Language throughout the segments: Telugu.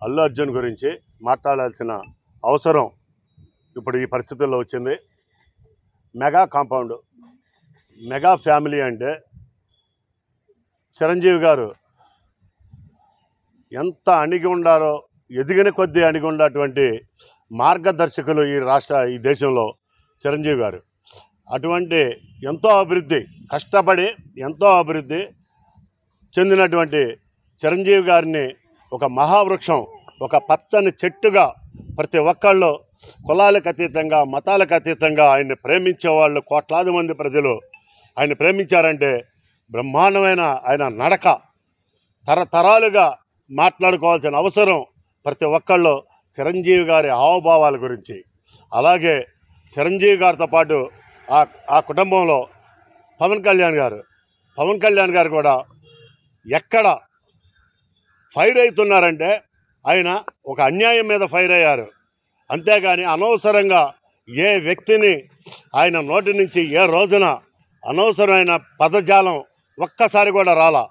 అల్లు అర్జున్ గురించి మాట్లాడాల్సిన అవసరం ఇప్పుడు ఈ పరిస్థితుల్లో వచ్చింది. మెగా కాంపౌండ్, మెగా ఫ్యామిలీ అంటే చిరంజీవి గారు ఎంత అణిగి ఉండారో, ఎదిగిన కొద్దీ అణిగి ఉన్నటువంటి మార్గదర్శకులు ఈ దేశంలో చిరంజీవి గారు. అటువంటి ఎంతో అభివృద్ధి కష్టపడి ఎంతో అభివృద్ధి చెందినటువంటి చిరంజీవి గారిని ఒక మహావృక్షం, ఒక పచ్చని చెట్టుగా ప్రతి ఒక్కళ్ళు కులాలకు అతీతంగా, మతాలకు అతీతంగా ఆయన్ని ప్రేమించేవాళ్ళు కోట్లాది మంది ప్రజలు ఆయన ప్రేమించారంటే బ్రహ్మాండమైన ఆయన నడక తరతరాలుగా మాట్లాడుకోవాల్సిన అవసరం ప్రతి ఒక్కళ్ళు చిరంజీవి గారి హావభావాల గురించి. అలాగే చిరంజీవి గారితో పాటు ఆ కుటుంబంలో పవన్ కళ్యాణ్ గారు కూడా ఎక్కడ ఫైర్ అవుతున్నారంటే ఆయన ఒక అన్యాయం మీద ఫైర్ అయ్యారు. అంతేగాని అనవసరంగా ఏ వ్యక్తిని ఆయన నోటి నుంచి ఏ రోజున అనవసరమైన పదజాలం ఒక్కసారి కూడా రాలా.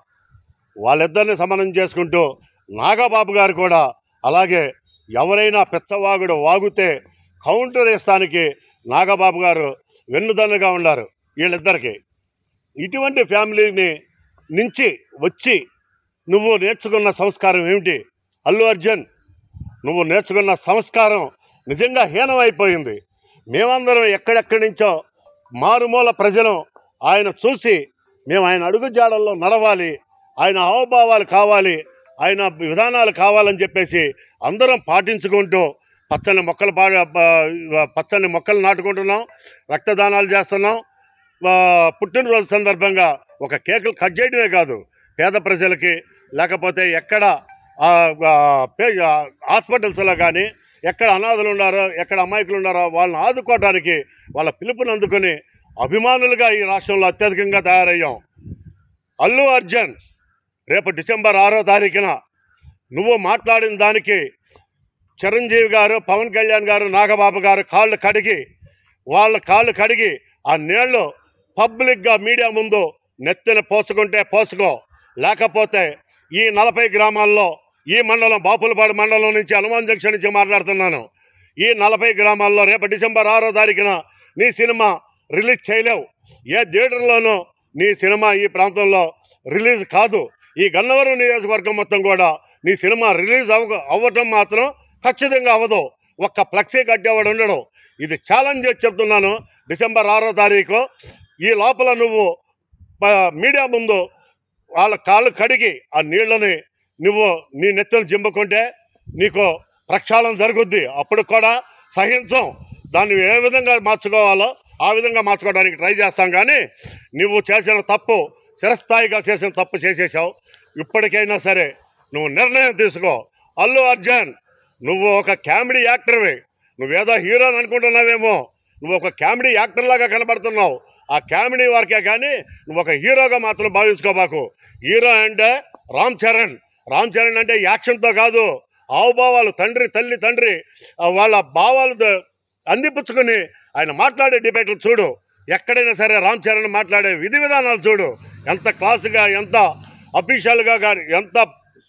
వాళ్ళిద్దరిని సమన్వయం చేసుకుంటూ నాగబాబు గారు కూడా అలాగే ఎవరైనా పిచ్చవాగుడు వాగుతే కౌంటర్ వేస్తానికి నాగబాబు గారు వెన్నుదన్నుగా ఉన్నారు వీళ్ళిద్దరికి. ఇటువంటి ఫ్యామిలీని నుంచి వచ్చి నువ్వు నేర్చుకున్న సంస్కారం ఏమిటి అల్లు అర్జున్? నువ్వు నేర్చుకున్న సంస్కారం నిజంగా హీనమైపోయింది. మేమందరం ఎక్కడెక్కడి నుంచో మారుమూల ప్రజలు ఆయన చూసి మేము ఆయన అడుగుజాడల్లో నడవాలి, ఆయన హావభావాలు కావాలి, ఆయన విధానాలు కావాలని చెప్పేసి అందరం పాటించుకుంటూ పచ్చని మొక్కలు నాటుకుంటున్నాం, రక్తదానాలు చేస్తున్నాం. పుట్టినరోజు సందర్భంగా ఒక కేకులు కట్ చేయడమే కాదు, పేద ప్రజలకి లేకపోతే ఎక్కడ హాస్పిటల్స్లో కానీ ఎక్కడ అనాథలు ఉన్నారో, ఎక్కడ అమాయకులు ఉన్నారో వాళ్ళని ఆదుకోవడానికి వాళ్ళ పిలుపుని అందుకొని అభిమానులుగా ఈ రాష్ట్రంలో అత్యధికంగా తయారయ్యాం. అల్లు అర్జున్ రేపు డిసెంబర్ 6వ తారీఖున నువ్వు మాట్లాడిన దానికి చిరంజీవి గారు, పవన్ కళ్యాణ్ గారు, నాగబాబు గారు వాళ్ళ కాళ్ళు కడిగి ఆ నీళ్లు పబ్లిక్గా మీడియా ముందు నెత్తిన పోసుకుంటే పోసుకో, లేకపోతే ఈ 40 గ్రామాల్లో ఈ మండలం బాపులపాడు మండలం నుంచి హనుమాన్ జంక్షన్ నుంచి మాట్లాడుతున్నాను. ఈ 40 గ్రామాల్లో రేపు డిసెంబర్ 6వ తారీఖున నీ సినిమా రిలీజ్ చేయలేవు. ఏ థియేటర్లోనూ నీ సినిమా ఈ ప్రాంతంలో రిలీజ్ కాదు. ఈ గన్నవరం నియోజకవర్గం మొత్తం కూడా నీ సినిమా రిలీజ్ అవ్వటం మాత్రం ఖచ్చితంగా అవ్వదు. ఒక్క ఫ్లెక్సీ కట్టేవాడు ఉండడు. ఇది ఛాలెంజ్ చేసి చెప్తున్నాను. డిసెంబర్ 6వ తారీఖు ఈ లోపల నువ్వు మీడియా ముందు వాళ్ళ కాళ్ళు కడిగి ఆ నీళ్ళని నువ్వు నీ నెత్తలు జింపుకుంటే నీకు ప్రక్షాళన జరుగుద్ది. అప్పుడు కూడా సహించం. దాన్ని ఏ విధంగా మార్చుకోవాలో ఆ విధంగా మార్చుకోవడానికి ట్రై చేస్తాం. కానీ నువ్వు చేసిన తప్పు, చిరస్థాయిగా చేసిన తప్పు చేసేసావు. ఇప్పటికైనా సరే నువ్వు నిర్ణయం తీసుకో. అల్లు అర్జున్, నువ్వు ఒక కామెడీ యాక్టర్వి. నువ్వేదో హీరో అని అనుకుంటున్నావేమో, నువ్వు ఒక కామెడీ యాక్టర్ లాగా కనబడుతున్నావు. ఆ కామెడీ వరకే కానీ నువ్వు ఒక హీరోగా మాత్రం భావించుకోబాకు. హీరో అంటే రామ్ చరణ్ అంటే యాక్షన్తో కాదు, హావభావాలు, తండ్రి వాళ్ళ భావాలతో అందిపుచ్చుకుని ఆయన మాట్లాడే డిబేట్లు చూడు. ఎక్కడైనా సరే రామ్ చరణ్ మాట్లాడే విధి విధానాలు చూడు. ఎంత క్లాసుగా, ఎంత అఫీషియల్గా కానీ ఎంత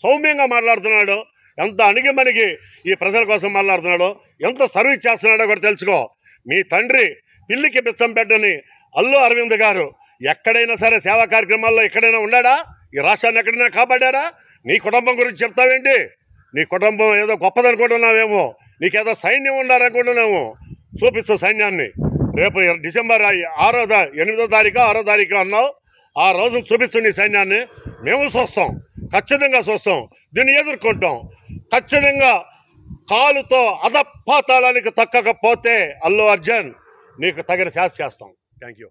సౌమ్యంగా మాట్లాడుతున్నాడో, ఎంత అణిగిమణిగి ఈ ప్రజల కోసం మాట్లాడుతున్నాడో, ఎంత సర్వీస్ చేస్తున్నాడో కూడా తెలుసుకో. మీ తండ్రి పిల్లికి బిచ్చం పెట్టని అల్లు అరవింద్ గారు ఎక్కడైనా సరే సేవా కార్యక్రమాల్లో ఎక్కడైనా ఉన్నాడా? ఈ రాష్ట్రాన్ని ఎక్కడైనా కాపాడారా? నీ కుటుంబం గురించి చెప్తావేంటి? నీ కుటుంబం ఏదో గొప్పదనుకుంటున్నావేమో, నీకేదో సైన్యం ఉండాలనుకుంటున్నాము. చూపిస్తూ సైన్యాన్ని రేపు డిసెంబర్ 8వ తారీఖు 6వ తారీఖు అన్నావు. ఆ రోజును చూపిస్తూ నీ సైన్యాన్ని మేము చూస్తాం, ఖచ్చితంగా చూస్తాం, దీన్ని ఎదుర్కొంటాం. ఖచ్చితంగా కాలుతో అధపాతాళానికి తక్కకపోతే అల్లు అర్జున్ నీకు తగిన శాస్తి చేస్తాం. Thank you.